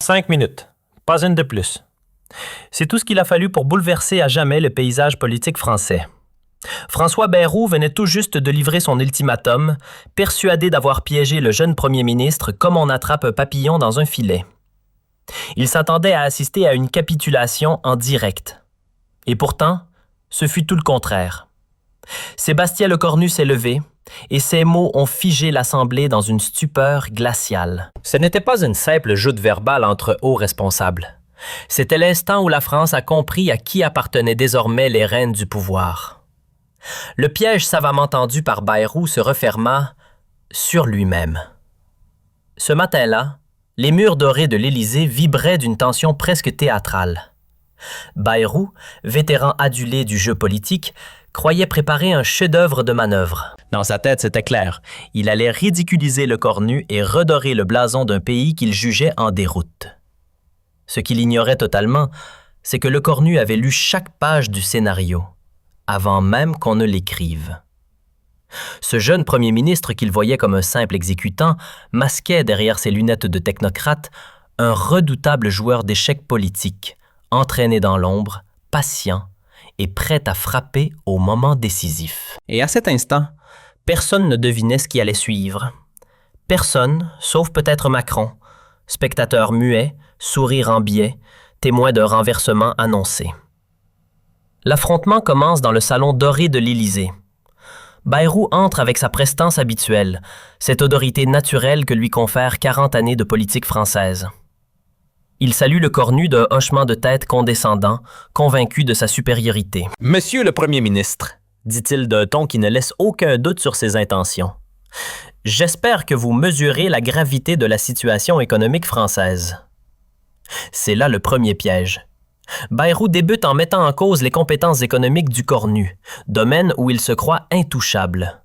5 minutes, pas une de plus. C'est tout ce qu'il a fallu pour bouleverser à jamais le paysage politique français. François Bayrou venait tout juste de livrer son ultimatum, persuadé d'avoir piégé le jeune premier ministre comme on attrape un papillon dans un filet. Il s'attendait à assister à une capitulation en direct. Et pourtant, ce fut tout le contraire. Sébastien Lecornu s'est levé, et ses mots ont figé l'Assemblée dans une stupeur glaciale. Ce n'était pas une simple joute verbale entre hauts responsables. C'était l'instant où la France a compris à qui appartenaient désormais les rênes du pouvoir. Le piège savamment tendu par Bayrou se referma sur lui-même. Ce matin-là, les murs dorés de l'Élysée vibraient d'une tension presque théâtrale. Bayrou, vétéran adulé du jeu politique, croyait préparer un chef-d'œuvre de manœuvre. Dans sa tête, c'était clair. Il allait ridiculiser Lecornu et redorer le blason d'un pays qu'il jugeait en déroute. Ce qu'il ignorait totalement, c'est que Lecornu avait lu chaque page du scénario, avant même qu'on ne l'écrive. Ce jeune premier ministre qu'il voyait comme un simple exécutant masquait derrière ses lunettes de technocrate un redoutable joueur d'échecs politique, entraîné dans l'ombre, patient et prêt à frapper au moment décisif. Et à cet instant, personne ne devinait ce qui allait suivre. Personne, sauf peut-être Macron, spectateur muet, sourire en biais, témoin d'un renversement annoncé. L'affrontement commence dans le salon doré de l'Élysée. Bayrou entre avec sa prestance habituelle, cette autorité naturelle que lui confèrent 40 années de politique française. Il salue Lecornu d'un hochement de tête condescendant, convaincu de sa supériorité. « Monsieur le Premier ministre, dit-il d'un ton qui ne laisse aucun doute sur ses intentions. J'espère que vous mesurez la gravité de la situation économique française. » C'est là le premier piège. Bayrou débute en mettant en cause les compétences économiques du Cornu, domaine où il se croit intouchable.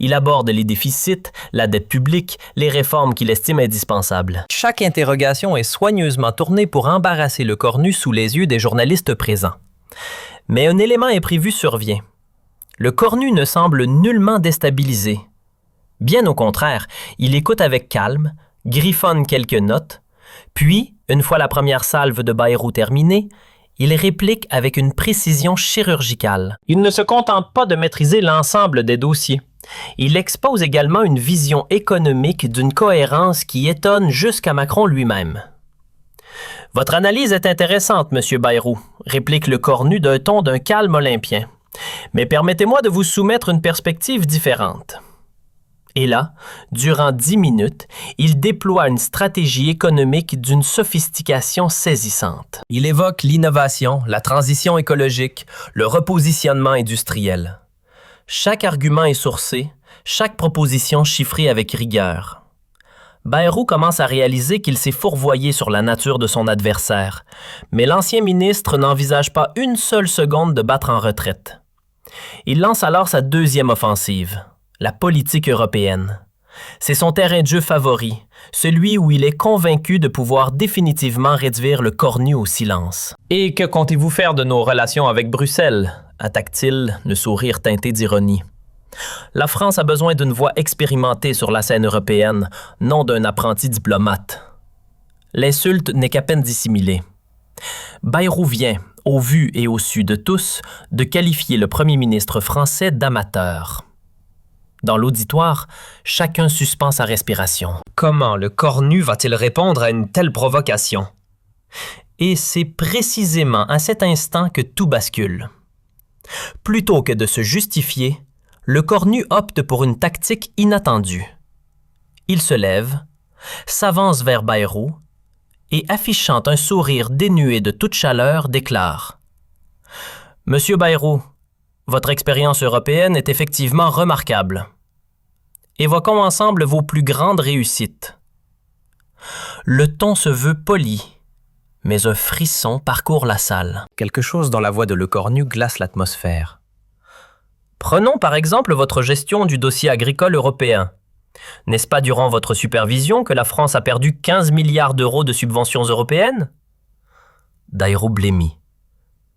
Il aborde les déficits, la dette publique, les réformes qu'il estime indispensables. Chaque interrogation est soigneusement tournée pour embarrasser Lecornu sous les yeux des journalistes présents. Mais un élément imprévu survient. Lecornu ne semble nullement déstabilisé. Bien au contraire, il écoute avec calme, griffonne quelques notes, puis, une fois la première salve de Bayrou terminée, il réplique avec une précision chirurgicale. Il ne se contente pas de maîtriser l'ensemble des dossiers. Il expose également une vision économique d'une cohérence qui étonne jusqu'à Macron lui-même. « Votre analyse est intéressante, Monsieur Bayrou », réplique Lecornu d'un ton d'un calme olympien. « Mais permettez-moi de vous soumettre une perspective différente. » Et là, durant 10 minutes, il déploie une stratégie économique d'une sophistication saisissante. Il évoque l'innovation, la transition écologique, le repositionnement industriel. Chaque argument est sourcé, chaque proposition chiffrée avec rigueur. Bayrou commence à réaliser qu'il s'est fourvoyé sur la nature de son adversaire, mais l'ancien ministre n'envisage pas une seule seconde de battre en retraite. Il lance alors sa deuxième offensive, la politique européenne. C'est son terrain de jeu favori, celui où il est convaincu de pouvoir définitivement réduire le Cornu au silence. « Et que comptez-vous faire de nos relations avec Bruxelles ?» attaque-t-il, le sourire teinté d'ironie. La France a besoin d'une voix expérimentée sur la scène européenne, non d'un apprenti diplomate. L'insulte n'est qu'à peine dissimulée. Bayrou vient, au vu et au su de tous, de qualifier le premier ministre français d'amateur. Dans l'auditoire, chacun suspend sa respiration. Comment le Cornu va-t-il répondre à une telle provocation? Et c'est précisément à cet instant que tout bascule. Plutôt que de se justifier, le Cornu opte pour une tactique inattendue. Il se lève, s'avance vers Bayrou et, affichant un sourire dénué de toute chaleur, déclare « Monsieur Bayrou, votre expérience européenne est effectivement remarquable. Évoquons ensemble vos plus grandes réussites. » Le ton se veut poli, mais un frisson parcourt la salle. Quelque chose dans la voix de Lecornu glace l'atmosphère. Prenons par exemple votre gestion du dossier agricole européen. N'est-ce pas durant votre supervision que la France a perdu 15 milliards d'euros de subventions européennes? Bayrou blêmit.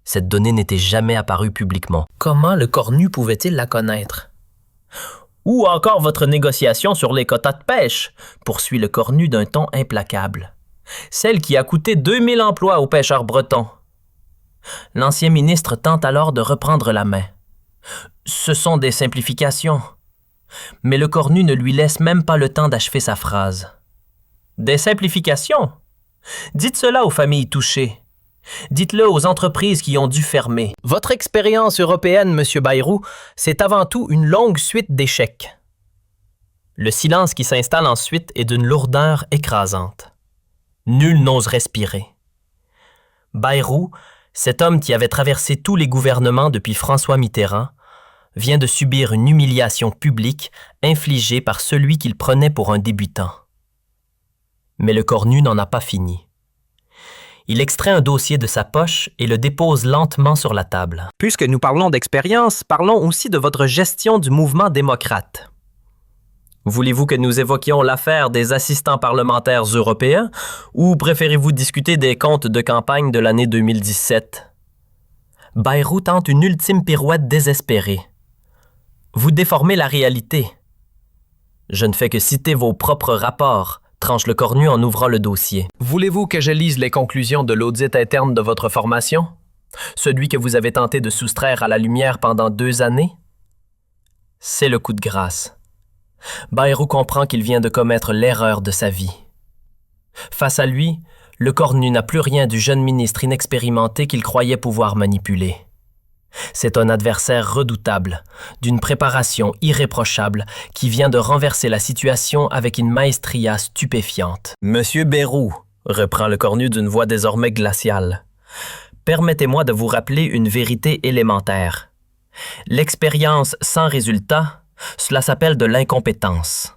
Cette donnée n'était jamais apparue publiquement. Comment Lecornu pouvait-il la connaître? Ou encore votre négociation sur les quotas de pêche, poursuit Lecornu d'un ton implacable. celle qui a coûté 2000 emplois aux pêcheurs bretons. L'ancien ministre tente alors de reprendre la main. Ce sont des simplifications. Mais le cornu ne lui laisse même pas le temps d'achever sa phrase. Des simplifications? Dites cela aux familles touchées. Dites-le aux entreprises qui ont dû fermer. Votre expérience européenne, M. Bayrou, c'est avant tout une longue suite d'échecs. Le silence qui s'installe ensuite est d'une lourdeur écrasante. Nul n'ose respirer. Bayrou, cet homme qui avait traversé tous les gouvernements depuis François Mitterrand, vient de subir une humiliation publique infligée par celui qu'il prenait pour un débutant. Mais le cornu n'en a pas fini. Il extrait un dossier de sa poche et le dépose lentement sur la table. Puisque nous parlons d'expérience, parlons aussi de votre gestion du mouvement démocrate. Voulez-vous que nous évoquions l'affaire des assistants parlementaires européens ou préférez-vous discuter des comptes de campagne de l'année 2017? Bayrou tente une ultime pirouette désespérée. Vous déformez la réalité. Je ne fais que citer vos propres rapports, tranche le cornu en ouvrant le dossier. Voulez-vous que je lise les conclusions de l'audit interne de votre formation? Celui que vous avez tenté de soustraire à la lumière pendant 2 années? C'est le coup de grâce. Bayrou comprend qu'il vient de commettre l'erreur de sa vie. Face à lui, le cornu n'a plus rien du jeune ministre inexpérimenté qu'il croyait pouvoir manipuler. C'est un adversaire redoutable, d'une préparation irréprochable, qui vient de renverser la situation avec une maestria stupéfiante. « Monsieur Bayrou, » reprend le cornu d'une voix désormais glaciale, « permettez-moi de vous rappeler une vérité élémentaire. L'expérience sans résultat, cela s'appelle de l'incompétence.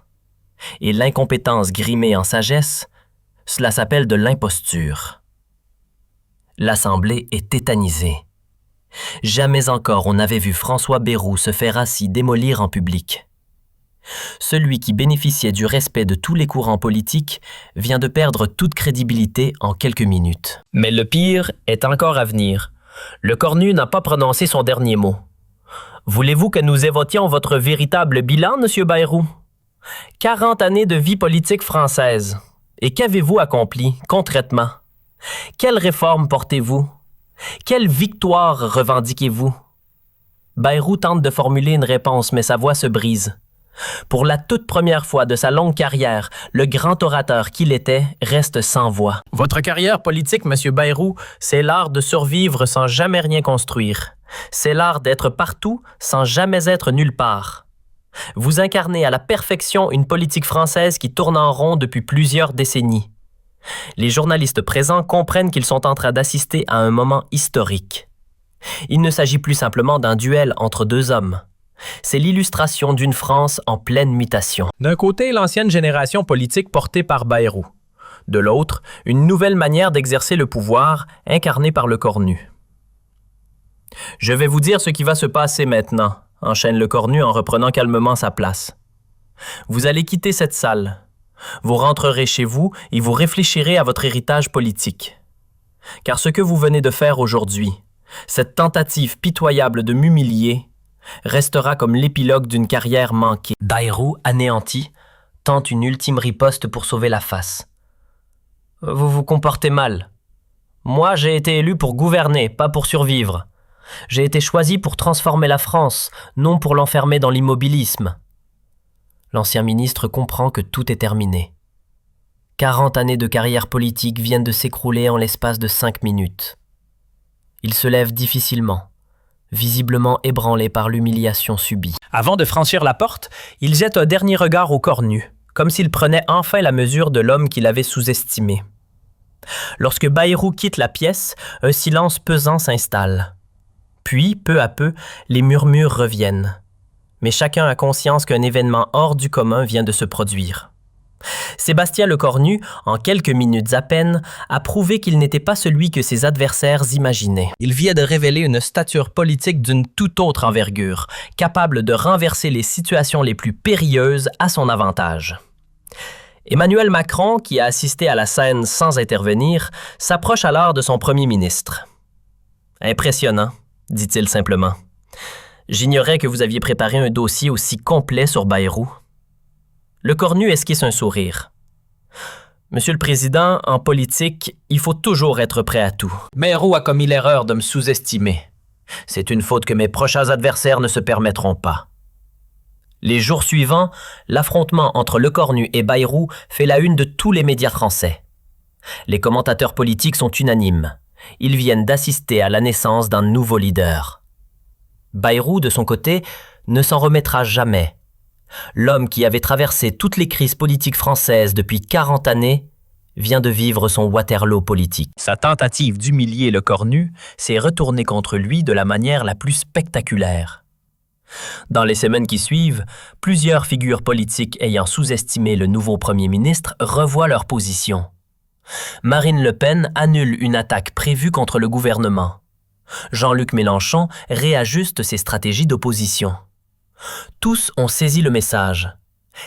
Et l'incompétence grimée en sagesse, cela s'appelle de l'imposture. » L'Assemblée est tétanisée. Jamais encore on n'avait vu François Bayrou se faire ainsi démolir en public. Celui qui bénéficiait du respect de tous les courants politiques vient de perdre toute crédibilité en quelques minutes. Mais le pire est encore à venir. Le cornu n'a pas prononcé son dernier mot. Voulez-vous que nous évoquions votre véritable bilan, M. Bayrou? 40 années de vie politique française. Et qu'avez-vous accompli, concrètement? Quelles réformes portez-vous? Quelle victoire revendiquez-vous? Bayrou tente de formuler une réponse, mais sa voix se brise. Pour la toute première fois de sa longue carrière, le grand orateur qu'il était reste sans voix. Votre carrière politique, M. Bayrou, c'est l'art de survivre sans jamais rien construire. C'est l'art d'être partout sans jamais être nulle part. Vous incarnez à la perfection une politique française qui tourne en rond depuis plusieurs décennies. Les journalistes présents comprennent qu'ils sont en train d'assister à un moment historique. Il ne s'agit plus simplement d'un duel entre 2 hommes. C'est l'illustration d'une France en pleine mutation. D'un côté, l'ancienne génération politique portée par Bayrou. De l'autre, une nouvelle manière d'exercer le pouvoir, incarnée par le cornu. « Je vais vous dire ce qui va se passer maintenant », enchaîne le cornu en reprenant calmement sa place. « Vous allez quitter cette salle. Vous rentrerez chez vous et vous réfléchirez à votre héritage politique. Car ce que vous venez de faire aujourd'hui, cette tentative pitoyable de m'humilier, restera comme l'épilogue d'une carrière manquée. » Bayrou, anéanti, tente une ultime riposte pour sauver la face. « Vous vous comportez mal. Moi, j'ai été élu pour gouverner, pas pour survivre. J'ai été choisi pour transformer la France, non pour l'enfermer dans l'immobilisme. » L'ancien ministre comprend que tout est terminé. 40 années de carrière politique viennent de s'écrouler en l'espace de 5 minutes. Il se lève difficilement, visiblement ébranlé par l'humiliation subie. Avant de franchir la porte, il jette un dernier regard au cornu, comme s'il prenait enfin la mesure de l'homme qu'il avait sous-estimé. Lorsque Bayrou quitte la pièce, un silence pesant s'installe. Puis, peu à peu, les murmures reviennent. Mais chacun a conscience qu'un événement hors du commun vient de se produire. Sébastien Lecornu, en quelques minutes à peine, a prouvé qu'il n'était pas celui que ses adversaires imaginaient. Il vient de révéler une stature politique d'une toute autre envergure, capable de renverser les situations les plus périlleuses à son avantage. Emmanuel Macron, qui a assisté à la scène sans intervenir, s'approche alors de son premier ministre. « Impressionnant », dit-il simplement. « J'ignorais que vous aviez préparé un dossier aussi complet sur Bayrou. » Le cornu esquisse un sourire. Monsieur le Président, en politique, il faut toujours être prêt à tout. Bayrou a commis l'erreur de me sous-estimer. C'est une faute que mes prochains adversaires ne se permettront pas. Les jours suivants, l'affrontement entre Lecornu et Bayrou fait la une de tous les médias français. Les commentateurs politiques sont unanimes. Ils viennent d'assister à la naissance d'un nouveau leader. Bayrou, de son côté, ne s'en remettra jamais. L'homme qui avait traversé toutes les crises politiques françaises depuis 40 années vient de vivre son Waterloo politique. Sa tentative d'humilier Lecornu s'est retournée contre lui de la manière la plus spectaculaire. Dans les semaines qui suivent, plusieurs figures politiques ayant sous-estimé le nouveau premier ministre revoient leur position. Marine Le Pen annule une attaque prévue contre le gouvernement. Jean-Luc Mélenchon réajuste ses stratégies d'opposition. Tous ont saisi le message.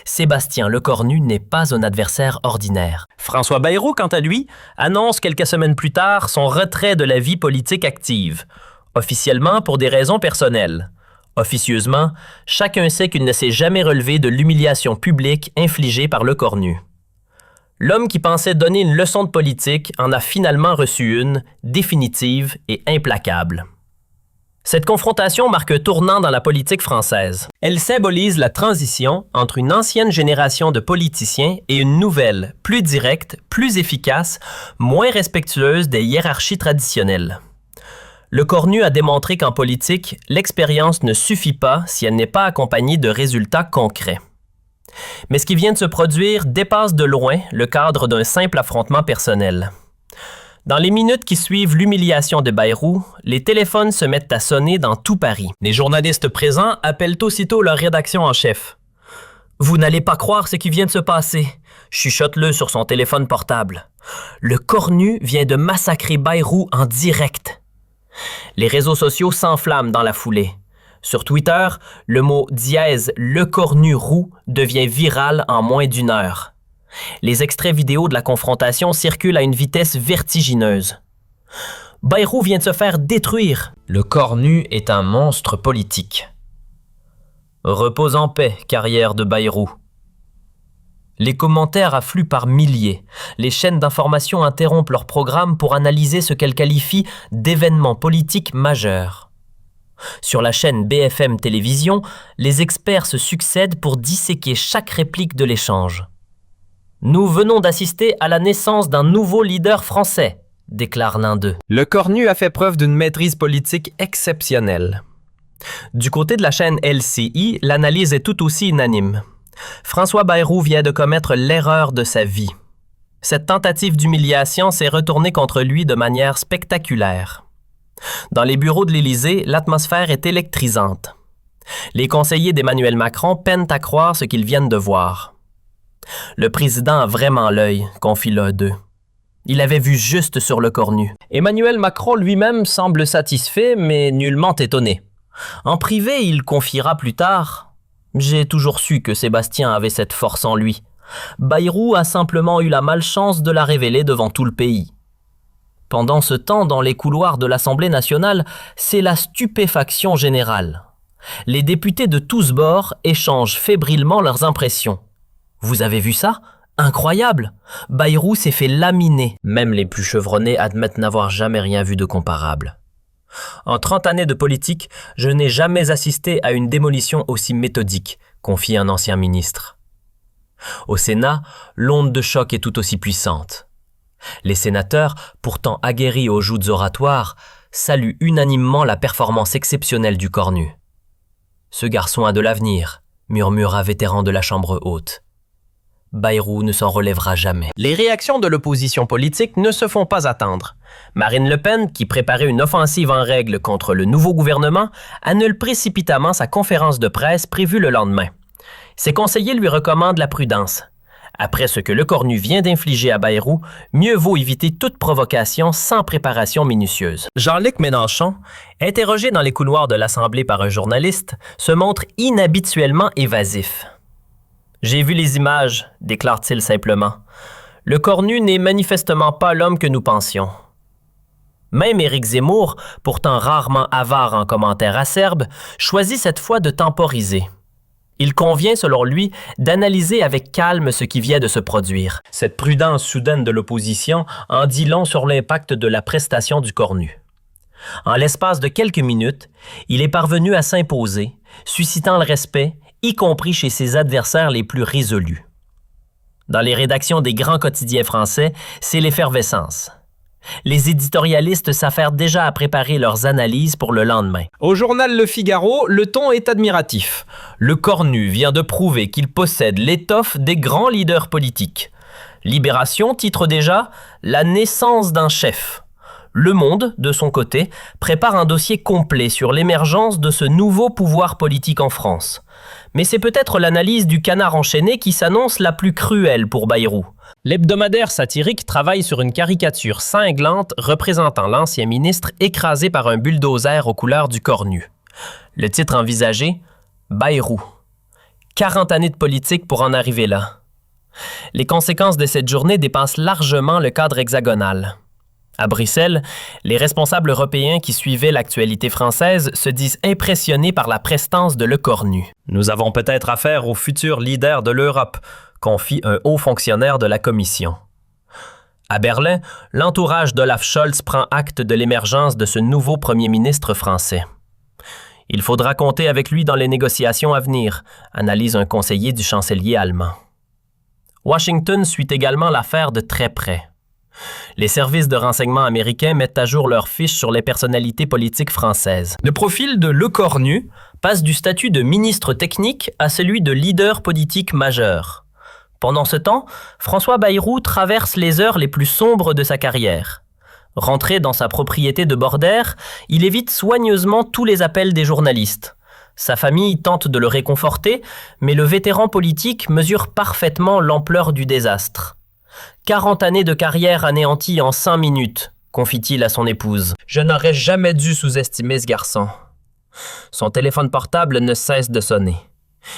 Sébastien Lecornu n'est pas un adversaire ordinaire. François Bayrou, quant à lui, annonce quelques semaines plus tard son retrait de la vie politique active, officiellement pour des raisons personnelles. Officieusement, chacun sait qu'il ne s'est jamais relevé de l'humiliation publique infligée par Lecornu. L'homme qui pensait donner une leçon de politique en a finalement reçu une, définitive et implacable. Cette confrontation marque un tournant dans la politique française. Elle symbolise la transition entre une ancienne génération de politiciens et une nouvelle, plus directe, plus efficace, moins respectueuse des hiérarchies traditionnelles. Lecornu a démontré qu'en politique, l'expérience ne suffit pas si elle n'est pas accompagnée de résultats concrets. Mais ce qui vient de se produire dépasse de loin le cadre d'un simple affrontement personnel. Dans les minutes qui suivent l'humiliation de Bayrou, les téléphones se mettent à sonner dans tout Paris. Les journalistes présents appellent aussitôt leur rédaction en chef. « Vous n'allez pas croire ce qui vient de se passer », chuchote-le sur son téléphone portable. « Lecornu vient de massacrer Bayrou en direct. » Les réseaux sociaux s'enflamment dans la foulée. Sur Twitter, le mot #Lecornu-roux devient viral en moins d'une heure. Les extraits vidéo de la confrontation circulent à une vitesse vertigineuse. Bayrou vient de se faire détruire. Lecornu est un monstre politique. Repose en paix, carrière de Bayrou. Les commentaires affluent par milliers. Les chaînes d'information interrompent leur programme pour analyser ce qu'elles qualifient d'événements politiques majeurs. Sur la chaîne BFM Télévision, les experts se succèdent pour disséquer chaque réplique de l'échange. « Nous venons d'assister à la naissance d'un nouveau leader français », déclare l'un d'eux. Lecornu a fait preuve d'une maîtrise politique exceptionnelle. Du côté de la chaîne LCI, l'analyse est tout aussi unanime. François Bayrou vient de commettre l'erreur de sa vie. Cette tentative d'humiliation s'est retournée contre lui de manière spectaculaire. Dans les bureaux de l'Élysée, l'atmosphère est électrisante. Les conseillers d'Emmanuel Macron peinent à croire ce qu'ils viennent de voir. Le président a vraiment l'œil, confie l'un d'eux. Il avait vu juste sur Lecornu. Emmanuel Macron lui-même semble satisfait, mais nullement étonné. En privé, il confiera plus tard « J'ai toujours su que Sébastien avait cette force en lui. Bayrou a simplement eu la malchance de la révéler devant tout le pays. » Pendant ce temps, dans les couloirs de l'Assemblée nationale, c'est la stupéfaction générale. Les députés de tous bords échangent fébrilement leurs impressions. « Vous avez vu ça ? Incroyable ! Bayrou s'est fait laminer. » Même les plus chevronnés admettent n'avoir jamais rien vu de comparable. En 30 années de politique, je n'ai jamais assisté à une démolition aussi méthodique, confie un ancien ministre. Au Sénat, l'onde de choc est tout aussi puissante. Les sénateurs, pourtant aguerris aux joutes oratoires, saluent unanimement la performance exceptionnelle du Cornu. « Ce garçon a de l'avenir », murmure un vétéran de la Chambre haute. Bayrou ne s'en relèvera jamais. Les réactions de l'opposition politique ne se font pas attendre. Marine Le Pen, qui préparait une offensive en règle contre le nouveau gouvernement, annule précipitamment sa conférence de presse prévue le lendemain. Ses conseillers lui recommandent la prudence. Après ce que Lecornu vient d'infliger à Bayrou, mieux vaut éviter toute provocation sans préparation minutieuse. Jean-Luc Mélenchon, interrogé dans les couloirs de l'Assemblée par un journaliste, se montre inhabituellement évasif. « J'ai vu les images », déclare-t-il simplement. « Lecornu n'est manifestement pas l'homme que nous pensions. » Même Éric Zemmour, pourtant rarement avare en commentaires acerbes, choisit cette fois de temporiser. Il convient, selon lui, d'analyser avec calme ce qui vient de se produire. Cette prudence soudaine de l'opposition en dit long sur l'impact de la prestation du Cornu. En l'espace de quelques minutes, il est parvenu à s'imposer, suscitant le respect, y compris chez ses adversaires les plus résolus. Dans les rédactions des grands quotidiens français, c'est l'effervescence. Les éditorialistes s'affairent déjà à préparer leurs analyses pour le lendemain. Au journal Le Figaro, le ton est admiratif. Le Cornu vient de prouver qu'il possède l'étoffe des grands leaders politiques. Libération titre déjà « La naissance d'un chef ». Le Monde, de son côté, prépare un dossier complet sur l'émergence de ce nouveau pouvoir politique en France. Mais c'est peut-être l'analyse du Canard enchaîné qui s'annonce la plus cruelle pour Bayrou. L'hebdomadaire satirique travaille sur une caricature cinglante représentant l'ancien ministre écrasé par un bulldozer aux couleurs du Cornu. Le titre envisagé, Bayrou. 40 années de politique pour en arriver là. Les conséquences de cette journée dépassent largement le cadre hexagonal. À Bruxelles, les responsables européens qui suivaient l'actualité française se disent impressionnés par la prestance de Le Cornu. Nous avons peut-être affaire au futur leader de l'Europe, confie un haut fonctionnaire de la Commission. À Berlin, l'entourage d'Olaf Scholz prend acte de l'émergence de ce nouveau premier ministre français. Il faudra compter avec lui dans les négociations à venir, analyse un conseiller du chancelier allemand. Washington suit également l'affaire de très près. Les services de renseignement américains mettent à jour leurs fiches sur les personnalités politiques françaises. Le profil de Le Cornu passe du statut de ministre technique à celui de leader politique majeur. Pendant ce temps, François Bayrou traverse les heures les plus sombres de sa carrière. Rentré dans sa propriété de Bordère, il évite soigneusement tous les appels des journalistes. Sa famille tente de le réconforter, mais le vétéran politique mesure parfaitement l'ampleur du désastre. 40 années de carrière anéanties en 5 minutes, confie-t-il à son épouse. Je n'aurais jamais dû sous-estimer ce garçon. Son téléphone portable ne cesse de sonner.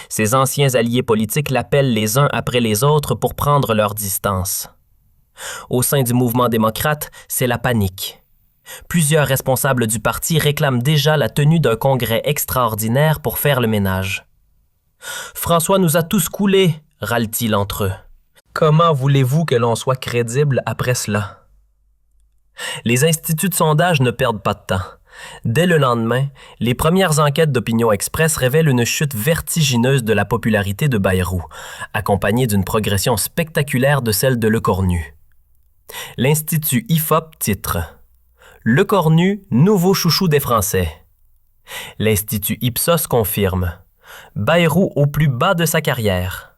Ses anciens alliés politiques l'appellent les uns après les autres pour prendre leur distance. Au sein du mouvement démocrate, c'est la panique. Plusieurs responsables du parti réclament déjà la tenue d'un congrès extraordinaire pour faire le ménage. « François nous a tous coulés », râle-t-il entre eux. Comment voulez-vous que l'on soit crédible après cela? Les instituts de sondage ne perdent pas de temps. Dès le lendemain, les premières enquêtes d'Opinion Express révèlent une chute vertigineuse de la popularité de Bayrou, accompagnée d'une progression spectaculaire de celle de Le Cornu. L'Institut IFOP titre « Le Cornu, nouveau chouchou des Français ». L'Institut Ipsos confirme « Bayrou au plus bas de sa carrière ».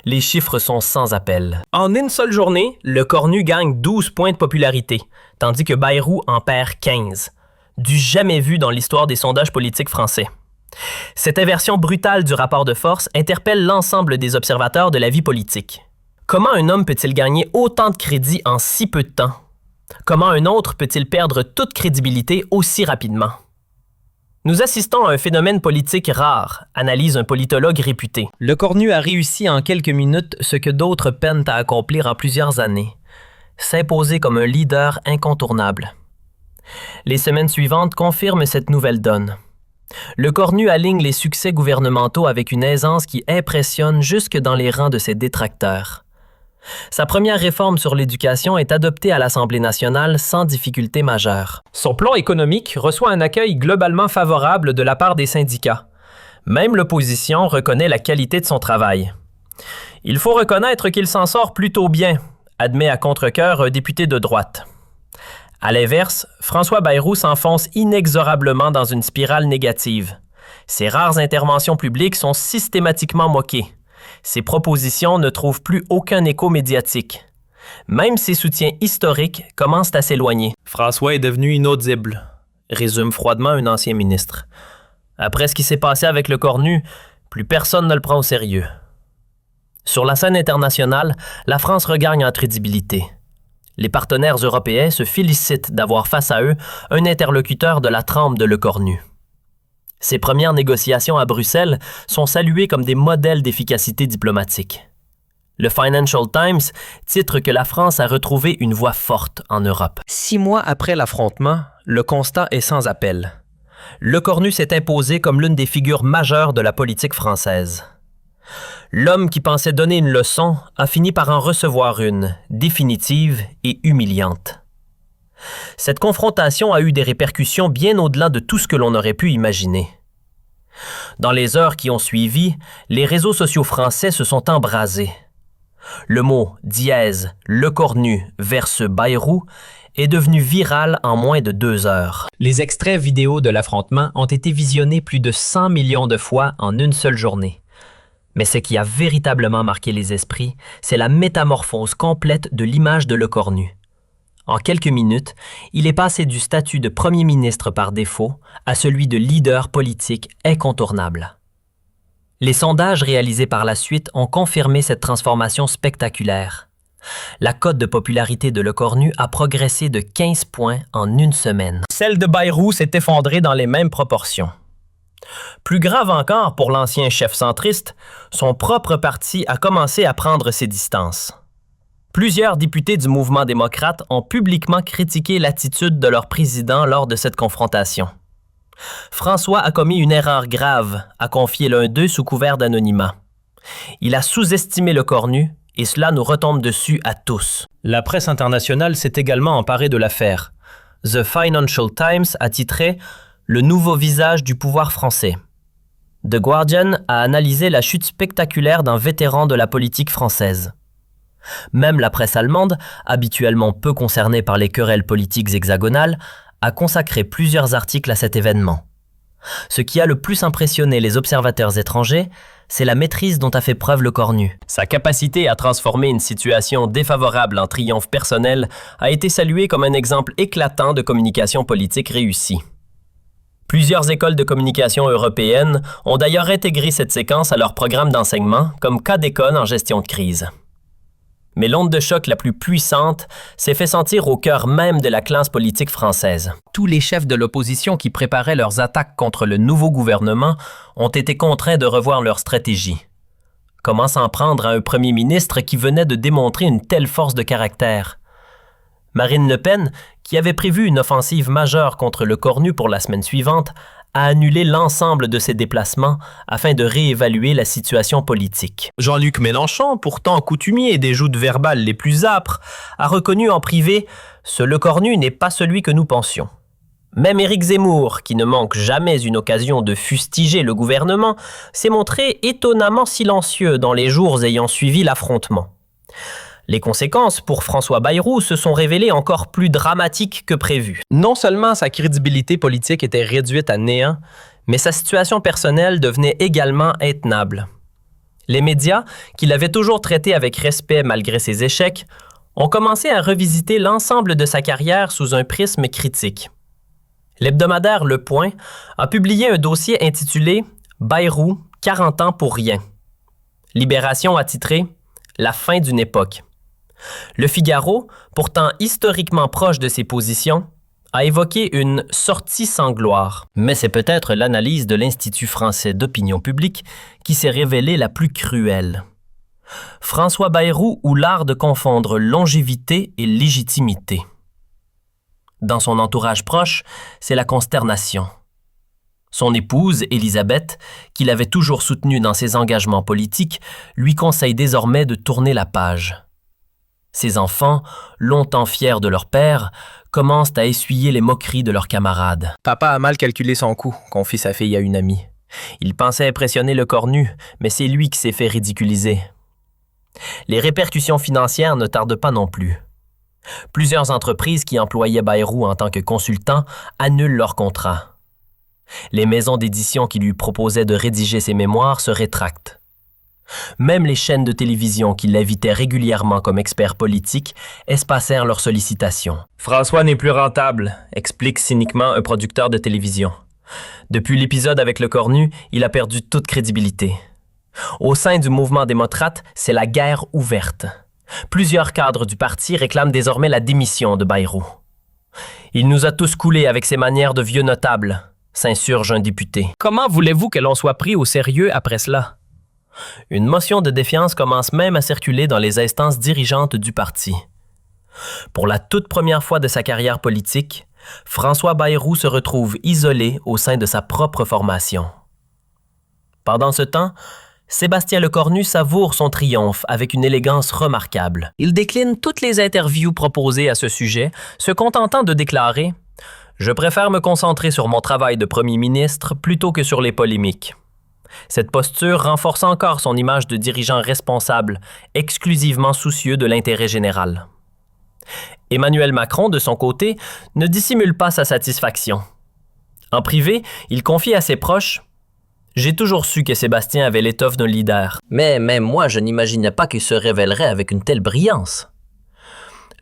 Les chiffres sont sans appel. En une seule journée, Le Cornu gagne 12 points de popularité, tandis que Bayrou en perd 15. Du jamais vu dans l'histoire des sondages politiques français. Cette inversion brutale du rapport de force interpelle l'ensemble des observateurs de la vie politique. Comment un homme peut-il gagner autant de crédit en si peu de temps? Comment un autre peut-il perdre toute crédibilité aussi rapidement? Nous assistons à un phénomène politique rare, analyse un politologue réputé. Le Cornu a réussi en quelques minutes ce que d'autres peinent à accomplir en plusieurs années, s'imposer comme un leader incontournable. Les semaines suivantes confirment cette nouvelle donne. Le Cornu aligne les succès gouvernementaux avec une aisance qui impressionne jusque dans les rangs de ses détracteurs. Sa première réforme sur l'éducation est adoptée à l'Assemblée nationale sans difficulté majeure. Son plan économique reçoit un accueil globalement favorable de la part des syndicats. Même l'opposition reconnaît la qualité de son travail. Il faut reconnaître qu'il s'en sort plutôt bien, admet à contre-cœur un député de droite. À l'inverse, François Bayrou s'enfonce inexorablement dans une spirale négative. Ses rares interventions publiques sont systématiquement moquées. Ses propositions ne trouvent plus aucun écho médiatique. Même ses soutiens historiques commencent à s'éloigner. François est devenu inaudible, résume froidement un ancien ministre. Après ce qui s'est passé avec Le Cornu, plus personne ne le prend au sérieux. Sur la scène internationale, la France regagne en crédibilité. Les partenaires européens se félicitent d'avoir face à eux un interlocuteur de la trempe de Le Cornu. Ces premières négociations à Bruxelles sont saluées comme des modèles d'efficacité diplomatique. Le Financial Times titre que la France a retrouvé une voix forte en Europe. 6 mois après l'affrontement, le constat est sans appel. Lecornu s'est imposé comme l'une des figures majeures de la politique française. L'homme qui pensait donner une leçon a fini par en recevoir une, définitive et humiliante. Cette confrontation a eu des répercussions bien au-delà de tout ce que l'on aurait pu imaginer. Dans les heures qui ont suivi, les réseaux sociaux français se sont embrasés. Le mot dièse Lecornu versus Bayrou est devenu viral en moins de 2 heures. Les extraits vidéo de l'affrontement ont été visionnés plus de 100 millions de fois en une seule journée. Mais ce qui a véritablement marqué les esprits, c'est la métamorphose complète de l'image de Lecornu. En quelques minutes, il est passé du statut de premier ministre par défaut à celui de leader politique incontournable. Les sondages réalisés par la suite ont confirmé cette transformation spectaculaire. La cote de popularité de Lecornu a progressé de 15 points en une semaine. Celle de Bayrou s'est effondrée dans les mêmes proportions. Plus grave encore pour l'ancien chef centriste, son propre parti a commencé à prendre ses distances. Plusieurs députés du mouvement démocrate ont publiquement critiqué l'attitude de leur président lors de cette confrontation. François a commis une erreur grave, a confié l'un d'eux sous couvert d'anonymat. Il a sous-estimé Lecornu et cela nous retombe dessus à tous. La presse internationale s'est également emparée de l'affaire. The Financial Times a titré « Le nouveau visage du pouvoir français ». The Guardian a analysé la chute spectaculaire d'un vétéran de la politique française. Même la presse allemande, habituellement peu concernée par les querelles politiques hexagonales, a consacré plusieurs articles à cet événement. Ce qui a le plus impressionné les observateurs étrangers, c'est la maîtrise dont a fait preuve Lecornu. Sa capacité à transformer une situation défavorable en triomphe personnel a été saluée comme un exemple éclatant de communication politique réussie. Plusieurs écoles de communication européennes ont d'ailleurs intégré cette séquence à leur programme d'enseignement comme cas d'école en gestion de crise. Mais l'onde de choc la plus puissante s'est fait sentir au cœur même de la classe politique française. Tous les chefs de l'opposition qui préparaient leurs attaques contre le nouveau gouvernement ont été contraints de revoir leur stratégie. Comment s'en prendre à un premier ministre qui venait de démontrer une telle force de caractère? Marine Le Pen, qui avait prévu une offensive majeure contre Lecornu pour la semaine suivante, a annulé l'ensemble de ses déplacements afin de réévaluer la situation politique. Jean-Luc Mélenchon, pourtant coutumier des joutes verbales les plus âpres, a reconnu en privé « Ce Lecornu n'est pas celui que nous pensions ». Même Éric Zemmour, qui ne manque jamais une occasion de fustiger le gouvernement, s'est montré étonnamment silencieux dans les jours ayant suivi l'affrontement. Les conséquences pour François Bayrou se sont révélées encore plus dramatiques que prévu. Non seulement sa crédibilité politique était réduite à néant, mais sa situation personnelle devenait également intenable. Les médias, qui l'avaient toujours traité avec respect malgré ses échecs, ont commencé à revisiter l'ensemble de sa carrière sous un prisme critique. L'hebdomadaire Le Point a publié un dossier intitulé « Bayrou, 40 ans pour rien ». Libération a titré « La fin d'une époque ». Le Figaro, pourtant historiquement proche de ses positions, a évoqué une « sortie sans gloire ». Mais c'est peut-être l'analyse de l'Institut français d'opinion publique qui s'est révélée la plus cruelle. François Bayrou ou l'art de confondre longévité et légitimité. Dans son entourage proche, c'est la consternation. Son épouse, Élisabeth, qui l'avait toujours soutenu dans ses engagements politiques, lui conseille désormais de tourner la page. Ses enfants, longtemps fiers de leur père, commencent à essuyer les moqueries de leurs camarades. Papa a mal calculé son coup, confie sa fille à une amie. Il pensait impressionner Lecornu, mais c'est lui qui s'est fait ridiculiser. Les répercussions financières ne tardent pas non plus. Plusieurs entreprises qui employaient Bayrou en tant que consultant annulent leurs contrats. Les maisons d'édition qui lui proposaient de rédiger ses mémoires se rétractent. Même les chaînes de télévision qui l'invitaient régulièrement comme expert politique espacèrent leurs sollicitations. « François n'est plus rentable », explique cyniquement un producteur de télévision. Depuis l'épisode avec Lecornu, il a perdu toute crédibilité. Au sein du mouvement démocrate, c'est la guerre ouverte. Plusieurs cadres du parti réclament désormais la démission de Bayrou. « Il nous a tous coulés avec ses manières de vieux notable », s'insurge un député. Comment voulez-vous que l'on soit pris au sérieux après cela? Une motion de défiance commence même à circuler dans les instances dirigeantes du parti. Pour la toute première fois de sa carrière politique, François Bayrou se retrouve isolé au sein de sa propre formation. Pendant ce temps, Sébastien Lecornu savoure son triomphe avec une élégance remarquable. Il décline toutes les interviews proposées à ce sujet, se contentant de déclarer « Je préfère me concentrer sur mon travail de premier ministre plutôt que sur les polémiques ». Cette posture renforce encore son image de dirigeant responsable, exclusivement soucieux de l'intérêt général. Emmanuel Macron, de son côté, ne dissimule pas sa satisfaction. En privé, il confie à ses proches « J'ai toujours su que Sébastien avait l'étoffe d'un leader. Mais même moi, je n'imaginais pas qu'il se révélerait avec une telle brillance. »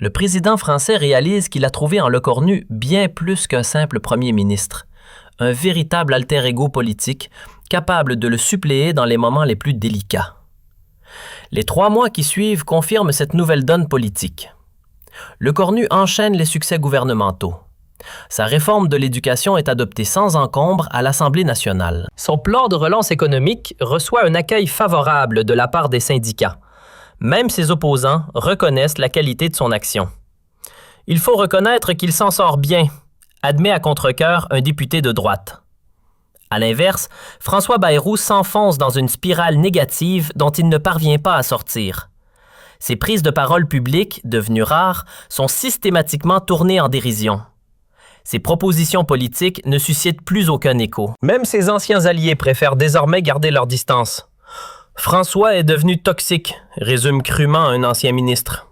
Le président français réalise qu'il a trouvé en Lecornu bien plus qu'un simple premier ministre, un véritable alter ego politique capable de le suppléer dans les moments les plus délicats. Les 3 mois qui suivent confirment cette nouvelle donne politique. Lecornu enchaîne les succès gouvernementaux. Sa réforme de l'éducation est adoptée sans encombre à l'Assemblée nationale. Son plan de relance économique reçoit un accueil favorable de la part des syndicats. Même ses opposants reconnaissent la qualité de son action. Il faut reconnaître qu'il s'en sort bien, admet à contre-cœur un député de droite. À l'inverse, François Bayrou s'enfonce dans une spirale négative dont il ne parvient pas à sortir. Ses prises de parole publiques, devenues rares, sont systématiquement tournées en dérision. Ses propositions politiques ne suscitent plus aucun écho. Même ses anciens alliés préfèrent désormais garder leur distance. François est devenu toxique, résume crûment un ancien ministre.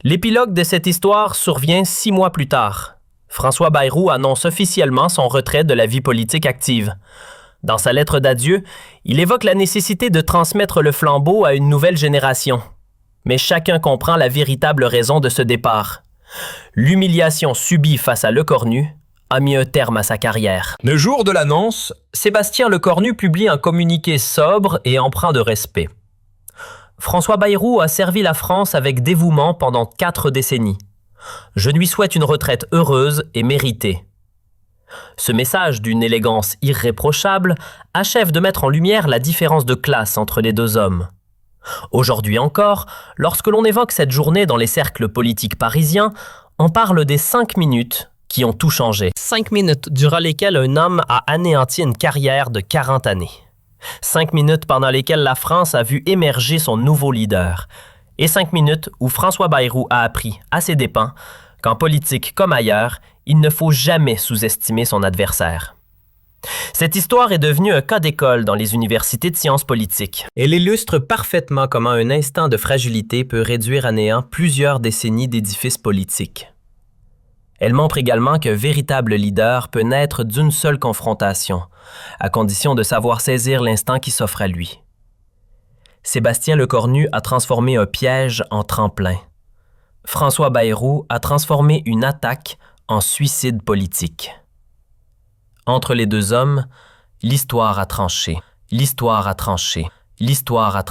L'épilogue de cette histoire survient 6 mois plus tard. François Bayrou annonce officiellement son retrait de la vie politique active. Dans sa lettre d'adieu, il évoque la nécessité de transmettre le flambeau à une nouvelle génération. Mais chacun comprend la véritable raison de ce départ. L'humiliation subie face à Lecornu a mis un terme à sa carrière. Le jour de l'annonce, Sébastien Lecornu publie un communiqué sobre et empreint de respect. François Bayrou a servi la France avec dévouement pendant 4 décennies. Je lui souhaite une retraite heureuse et méritée. Ce message d'une élégance irréprochable achève de mettre en lumière la différence de classe entre les 2 hommes. Aujourd'hui encore, lorsque l'on évoque cette journée dans les cercles politiques parisiens, on parle des 5 minutes qui ont tout changé. 5 minutes durant lesquelles un homme a anéanti une carrière de 40 années. 5 minutes pendant lesquelles la France a vu émerger son nouveau leader. Et 5 minutes où François Bayrou a appris, à ses dépens, qu'en politique comme ailleurs, il ne faut jamais sous-estimer son adversaire. Cette histoire est devenue un cas d'école dans les universités de sciences politiques. Elle illustre parfaitement comment un instant de fragilité peut réduire à néant plusieurs décennies d'édifices politiques. Elle montre également qu'un véritable leader peut naître d'une seule confrontation, à condition de savoir saisir l'instant qui s'offre à lui. Sébastien Lecornu a transformé un piège en tremplin. François Bayrou a transformé une attaque en suicide politique. Entre les 2 hommes, l'histoire a tranché, l'histoire a tranché, l'histoire a tranché.